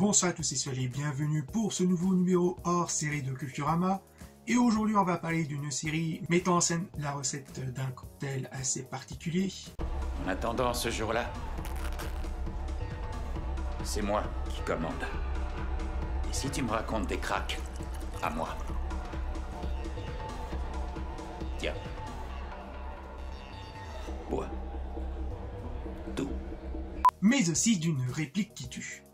Bonsoir à tous et soyez bienvenus pour ce nouveau numéro hors série de Culturama. Et aujourd'hui on va parler d'une série mettant en scène la recette d'un cocktail assez particulier. En attendant ce jour-là, c'est moi qui commande. Et si tu me racontes des cracks, à moi. Tiens. Bois. Tout. Mais aussi d'une réplique qui tue.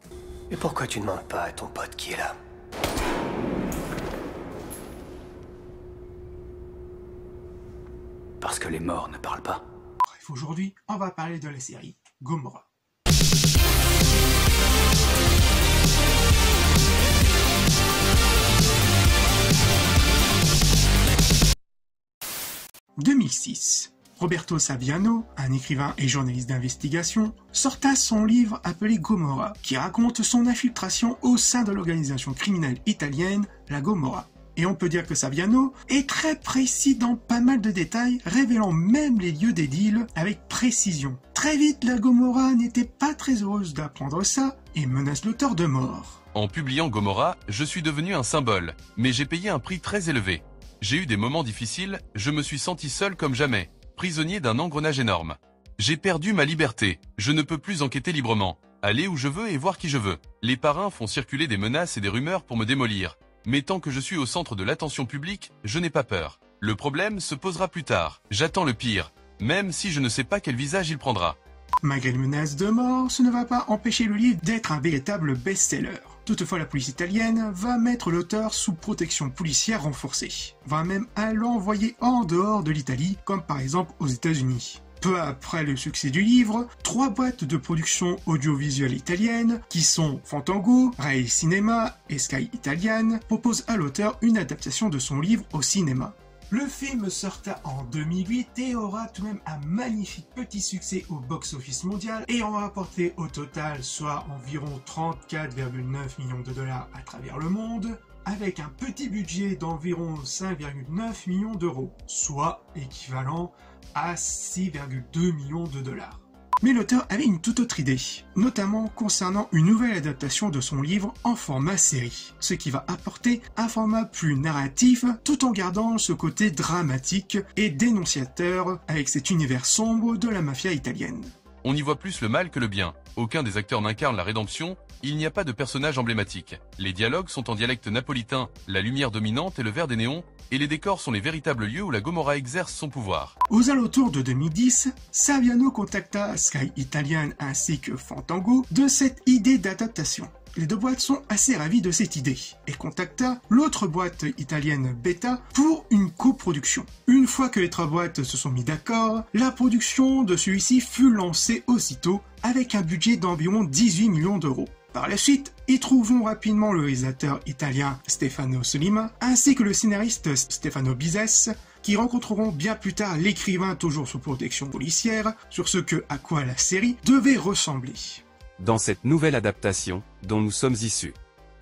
Et pourquoi tu demandes pas à ton pote qui est là? Parce que les morts ne parlent pas. Bref, aujourd'hui, on va parler de la série Gomorrah. « 2006. Roberto Saviano, un écrivain et journaliste d'investigation, sorta son livre appelé Gomorrah, qui raconte son infiltration au sein de l'organisation criminelle italienne, la Gomorrah. Et on peut dire que Saviano est très précis dans pas mal de détails, révélant même les lieux des deals avec précision. Très vite, la Gomorrah n'était pas très heureuse d'apprendre ça et menace l'auteur de mort. En publiant Gomorrah, je suis devenu un symbole, mais j'ai payé un prix très élevé. J'ai eu des moments difficiles, je me suis senti seul comme jamais, prisonnier d'un engrenage énorme. J'ai perdu ma liberté, je ne peux plus enquêter librement, aller où je veux et voir qui je veux. Les parrains font circuler des menaces et des rumeurs pour me démolir. Mais tant que je suis au centre de l'attention publique, je n'ai pas peur. Le problème se posera plus tard. J'attends le pire, même si je ne sais pas quel visage il prendra. Malgré les menaces de mort, ce ne va pas empêcher le livre d'être un véritable best-seller. Toutefois, la police italienne va mettre l'auteur sous protection policière renforcée, va même l'envoyer en dehors de l'Italie, comme par exemple aux États-Unis. Peu après le succès du livre, 3 boîtes de production audiovisuelle italienne, qui sont Fandango, Rai Cinema et Sky Italian, proposent à l'auteur une adaptation de son livre au cinéma. Le film sorta en 2008 et aura tout de même un magnifique petit succès au box-office mondial et en rapporté au total soit environ 34,9 millions de dollars à travers le monde, avec un petit budget d'environ 5,9 millions d'euros, soit équivalent à 6,2 millions de dollars. Mais l'auteur avait une toute autre idée, notamment concernant une nouvelle adaptation de son livre en format série, ce qui va apporter un format plus narratif tout en gardant ce côté dramatique et dénonciateur avec cet univers sombre de la mafia italienne. On y voit plus le mal que le bien. Aucun des acteurs n'incarne la rédemption, il n'y a pas de personnage emblématique. Les dialogues sont en dialecte napolitain, la lumière dominante est le vert des néons, et les décors sont les véritables lieux où la Gomorrah exerce son pouvoir. Aux alentours de 2010, Saviano contacta Sky Italian ainsi que Fandango de cette idée d'adaptation. Les deux boîtes sont assez ravies de cette idée et contacta l'autre boîte italienne Beta pour une coproduction. Une fois que les 3 boîtes se sont mis d'accord, la production de celui-ci fut lancée aussitôt avec un budget d'environ 18 millions d'euros. Par la suite, y trouvons rapidement le réalisateur italien Stefano Sollima ainsi que le scénariste Stefano Bizès qui rencontreront bien plus tard l'écrivain toujours sous protection policière sur ce à quoi la série devait ressembler. Dans cette nouvelle adaptation, dont nous sommes issus,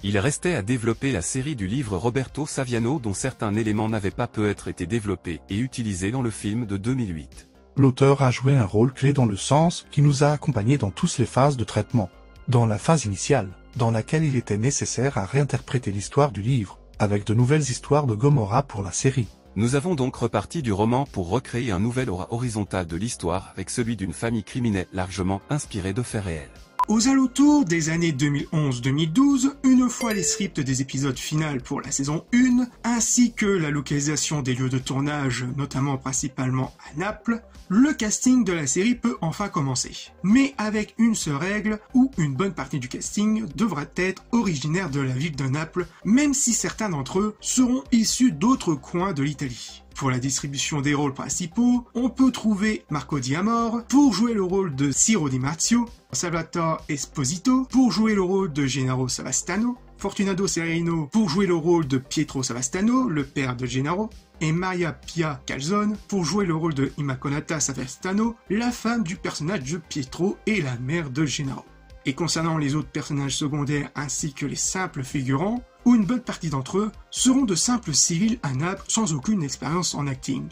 il restait à développer la série du livre Roberto Saviano dont certains éléments n'avaient pas peut-être été développés et utilisés dans le film de 2008. L'auteur a joué un rôle clé dans le sens qui nous a accompagnés dans toutes les phases de traitement. Dans la phase initiale, dans laquelle il était nécessaire à réinterpréter l'histoire du livre, avec de nouvelles histoires de Gomorrah pour la série. Nous avons donc reparti du roman pour recréer un nouvel aura horizontal de l'histoire avec celui d'une famille criminelle largement inspirée de faits réels. Aux alentours des années 2011-2012, une fois les scripts des épisodes finaux pour la saison 1, ainsi que la localisation des lieux de tournage, notamment principalement à Naples, le casting de la série peut enfin commencer. Mais avec une seule règle, où une bonne partie du casting devra être originaire de la ville de Naples, même si certains d'entre eux seront issus d'autres coins de l'Italie. Pour la distribution des rôles principaux, on peut trouver Marco Diamor pour jouer le rôle de Ciro Di Marzio, Salvatore Esposito pour jouer le rôle de Gennaro Savastano, Fortunato Serino pour jouer le rôle de Pietro Savastano, le père de Gennaro, et Maria Pia Calzone pour jouer le rôle de Immacolata Savastano, la femme du personnage de Pietro et la mère de Gennaro. Et concernant les autres personnages secondaires ainsi que les simples figurants, où une bonne partie d'entre eux seront de simples civils à Naples sans aucune expérience en acting.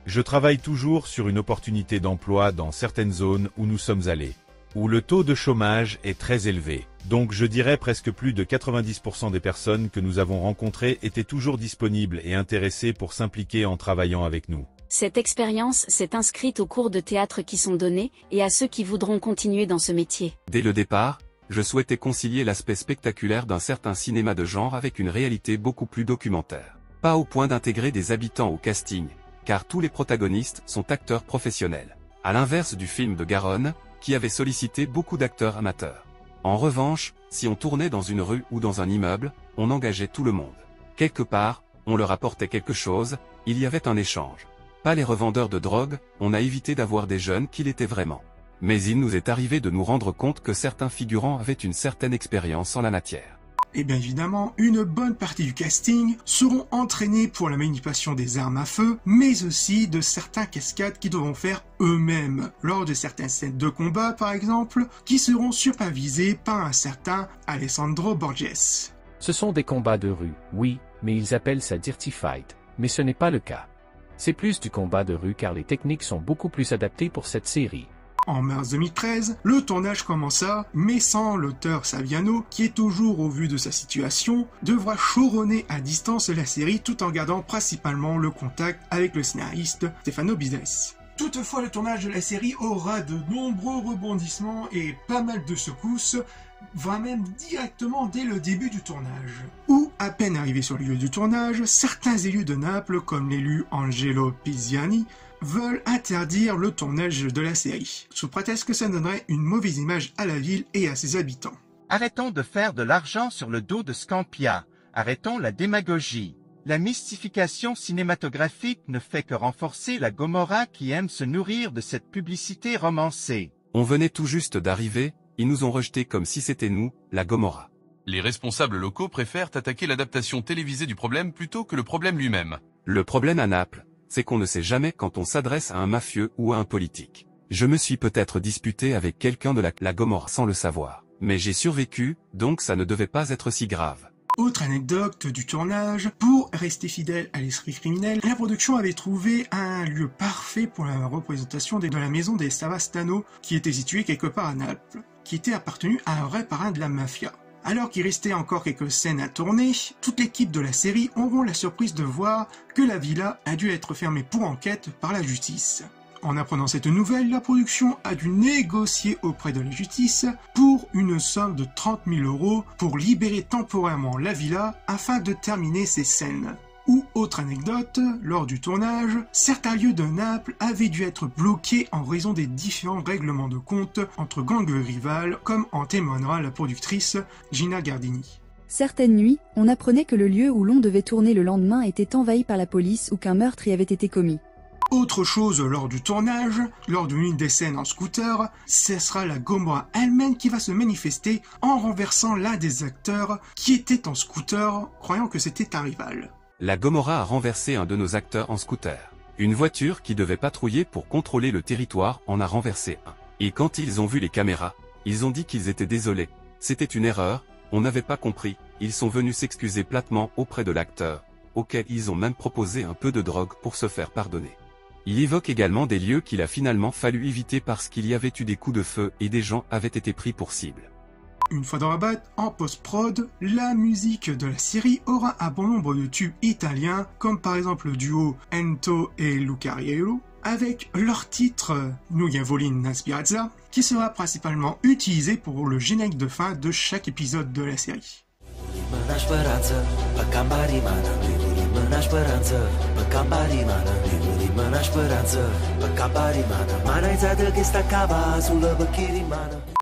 Je travaille toujours sur une opportunité d'emploi dans certaines zones où nous sommes allés, où le taux de chômage est très élevé. Donc je dirais presque plus de 90% des personnes que nous avons rencontrées étaient toujours disponibles et intéressées pour s'impliquer en travaillant avec nous. Cette expérience s'est inscrite aux cours de théâtre qui sont donnés, et à ceux qui voudront continuer dans ce métier. Dès le départ, je souhaitais concilier l'aspect spectaculaire d'un certain cinéma de genre avec une réalité beaucoup plus documentaire. Pas au point d'intégrer des habitants au casting, car tous les protagonistes sont acteurs professionnels. À l'inverse du film de Garonne, qui avait sollicité beaucoup d'acteurs amateurs. En revanche, si on tournait dans une rue ou dans un immeuble, on engageait tout le monde. Quelque part, on leur apportait quelque chose, il y avait un échange. Pas les revendeurs de drogue, on a évité d'avoir des jeunes qui l'étaient vraiment. Mais il nous est arrivé de nous rendre compte que certains figurants avaient une certaine expérience en la matière. Et bien évidemment, une bonne partie du casting seront entraînés pour la manipulation des armes à feu, mais aussi de certains cascades qu'ils devront faire eux-mêmes, lors de certaines scènes de combat par exemple, qui seront supervisées par un certain Alessandro Borges. Ce sont des combats de rue, oui, mais ils appellent ça Dirty Fight, mais ce n'est pas le cas. C'est plus du combat de rue car les techniques sont beaucoup plus adaptées pour cette série. En mars 2013, le tournage commença, mais sans l'auteur Saviano, qui est toujours au vu de sa situation, devra showrunner à distance la série tout en gardant principalement le contact avec le scénariste Stefano Bises. Toutefois, le tournage de la série aura de nombreux rebondissements et pas mal de secousses, voire même directement dès le début du tournage. Où, à peine arrivé sur le lieu du tournage, certains élus de Naples, comme l'élu Angelo Pisiani, veulent interdire le tournage de la série, sous prétexte que ça donnerait une mauvaise image à la ville et à ses habitants. Arrêtons de faire de l'argent sur le dos de Scampia, arrêtons la démagogie. La mystification cinématographique ne fait que renforcer la Gomorrah qui aime se nourrir de cette publicité romancée. On venait tout juste d'arriver, ils nous ont rejetés comme si c'était nous, la Gomorrah. Les responsables locaux préfèrent attaquer l'adaptation télévisée du problème plutôt que le problème lui-même. Le problème à Naples, c'est qu'on ne sait jamais quand on s'adresse à un mafieux ou à un politique. Je me suis peut-être disputé avec quelqu'un de la Gomorrah sans le savoir. Mais j'ai survécu, donc ça ne devait pas être si grave. Autre anecdote du tournage, pour rester fidèle à l'esprit criminel, la production avait trouvé un lieu parfait pour la représentation de la maison des Savastano, qui était située quelque part à Naples, qui était appartenu à un vrai parrain de la mafia. Alors qu'il restait encore quelques scènes à tourner, toute l'équipe de la série auront la surprise de voir que la villa a dû être fermée pour enquête par la justice. En apprenant cette nouvelle, la production a dû négocier auprès de la justice pour une somme de 30 000 € pour libérer temporairement la villa afin de terminer ces scènes. Ou autre anecdote, lors du tournage, certains lieux de Naples avaient dû être bloqués en raison des différents règlements de compte entre gangs rivales, comme en témoignera la productrice Gina Gardini. Certaines nuits, on apprenait que le lieu où l'on devait tourner le lendemain était envahi par la police ou qu'un meurtre y avait été commis. Autre chose lors du tournage, lors d'une des scènes en scooter, ce sera la Gomorrah elle-même qui va se manifester en renversant l'un des acteurs qui était en scooter, croyant que c'était un rival. La Gomorrah a renversé un de nos acteurs en scooter. Une voiture qui devait patrouiller pour contrôler le territoire en a renversé un. Et quand ils ont vu les caméras, ils ont dit qu'ils étaient désolés. C'était une erreur, on n'avait pas compris, ils sont venus s'excuser platement auprès de l'acteur, auquel ils ont même proposé un peu de drogue pour se faire pardonner. Il évoque également des lieux qu'il a finalement fallu éviter parce qu'il y avait eu des coups de feu et des gens avaient été pris pour cible. Une fois dans la boîte, en post-prod, la musique de la série aura un bon nombre de tubes italiens, comme par exemple le duo Ento et Lucariello, avec leur titre Nugavolin Spirazza, qui sera principalement utilisé pour le générique de fin de chaque épisode de la série.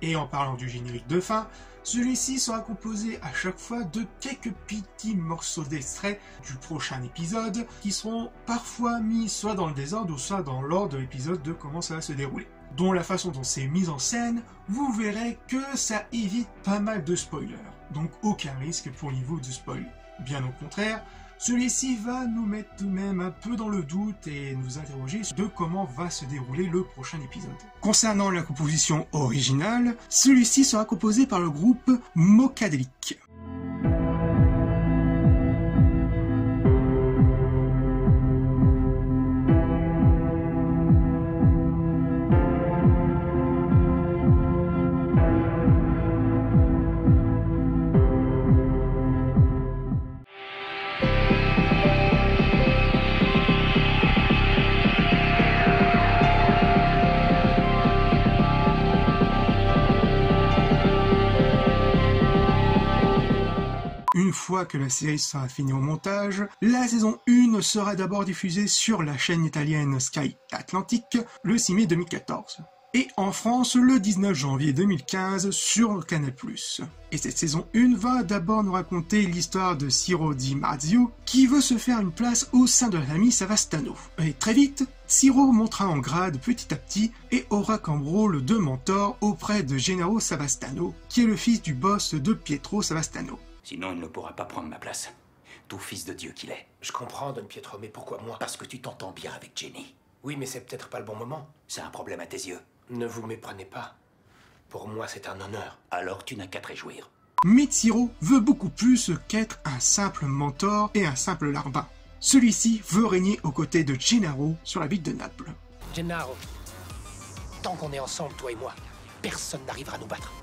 Et en parlant du générique de fin, celui-ci sera composé à chaque fois de quelques petits morceaux d'extraits du prochain épisode qui seront parfois mis soit dans le désordre ou soit dans l'ordre de l'épisode de comment ça va se dérouler. Dont la façon dont c'est mis en scène, vous verrez que ça évite pas mal de spoilers. Donc aucun risque pour le niveau du spoil. Bien au contraire, celui-ci va nous mettre tout de même un peu dans le doute et nous interroger de comment va se dérouler le prochain épisode. Concernant la composition originale, celui-ci sera composé par le groupe Mocadelic. fois que la série sera finie au montage, la saison 1 sera d'abord diffusée sur la chaîne italienne Sky Atlantic le 6 mai 2014. Et en France le 19 janvier 2015 sur Canal+. Et cette saison 1 va d'abord nous raconter l'histoire de Ciro Di Marzio qui veut se faire une place au sein de la famille Savastano. Et très vite, Ciro montera en grade petit à petit et aura comme rôle de mentor auprès de Gennaro Savastano, qui est le fils du boss de Pietro Savastano. Sinon, il ne pourra pas prendre ma place. Tout fils de Dieu qu'il est. Je comprends, Don Pietro, mais pourquoi moi? Parce que tu t'entends bien avec Jenny. Oui, mais c'est peut-être pas le bon moment. C'est un problème à tes yeux. Ne vous méprenez pas. Pour moi, c'est un honneur. Alors tu n'as qu'à te réjouir. Mais Ciro veut beaucoup plus qu'être un simple mentor et un simple larbin. Celui-ci veut régner aux côtés de Gennaro sur la ville de Naples. Gennaro, tant qu'on est ensemble, toi et moi, personne n'arrivera à nous battre.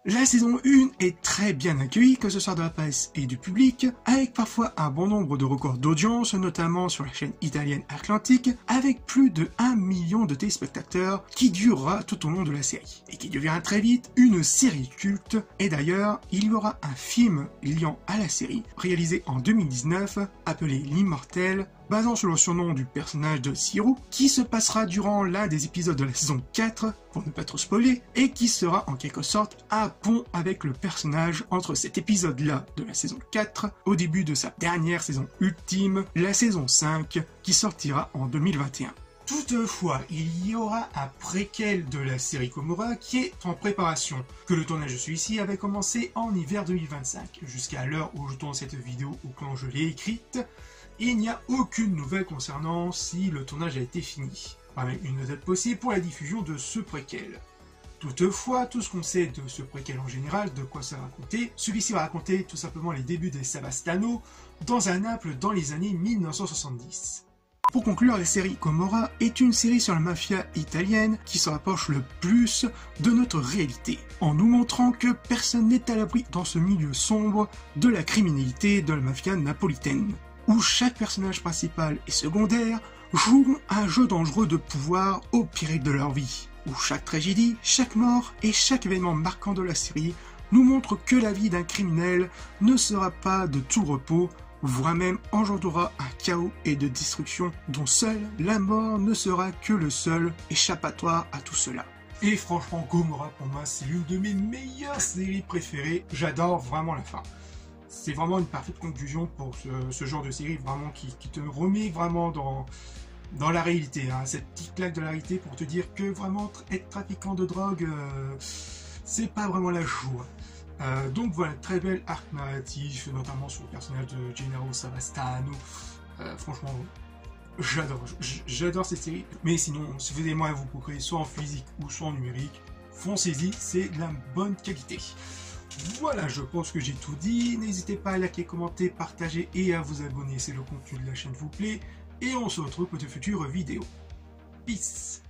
La saison 1 est très bien accueillie, que ce soit de la presse et du public, avec parfois un bon nombre de records d'audience, notamment sur la chaîne italienne Atlantic, avec plus de 1 million de téléspectateurs, qui durera tout au long de la série, et qui devient très vite une série culte, et d'ailleurs, il y aura un film liant à la série, réalisé en 2019, appelé L'Immortel, basant sur le surnom du personnage de Ciro, qui se passera durant l'un des épisodes de la saison 4, pour ne pas trop spoiler, et qui sera en quelque sorte un pont avec le personnage entre cet épisode-là de la saison 4, au début de sa dernière saison ultime, la saison 5, qui sortira en 2021. Toutefois, il y aura un préquel de la série Gomorrah qui est en préparation, que le tournage de celui-ci avait commencé en hiver 2025. Jusqu'à l'heure où je tourne cette vidéo ou quand je l'ai écrite, il n'y a aucune nouvelle concernant si le tournage a été fini. Pas même une date possible pour la diffusion de ce préquel. Toutefois, tout ce qu'on sait de ce préquel en général, de quoi ça va raconter, celui-ci va raconter tout simplement les débuts des Savastano dans un Naples dans les années 1970. Pour conclure, la série Gomorrah est une série sur la mafia italienne qui se rapproche le plus de notre réalité, en nous montrant que personne n'est à l'abri dans ce milieu sombre de la criminalité de la mafia napolitaine, où chaque personnage principal et secondaire joueront un jeu dangereux de pouvoir au péril de leur vie, où chaque tragédie, chaque mort et chaque événement marquant de la série nous montre que la vie d'un criminel ne sera pas de tout repos, voire même engendrera un chaos et de destruction dont seule la mort ne sera que le seul échappatoire à tout cela. Et franchement, Gomorrah pour moi c'est l'une de mes meilleures séries préférées, j'adore vraiment la fin. C'est vraiment une parfaite conclusion pour ce genre de série vraiment qui te remet vraiment dans la réalité, hein, cette petite claque de la réalité pour te dire que vraiment être trafiquant de drogue, c'est pas vraiment la joie. Donc voilà, très bel arc narratif, notamment sur le personnage de Gennaro Savastano. Franchement, j'adore cette série. Mais sinon, si vous avez moyen, vous procurez soit en physique ou soit en numérique, foncez-y, c'est de la bonne qualité. Voilà, je pense que j'ai tout dit. N'hésitez pas à liker, commenter, partager et à vous abonner si le contenu de la chaîne vous plaît. Et on se retrouve pour de futures vidéos. Peace!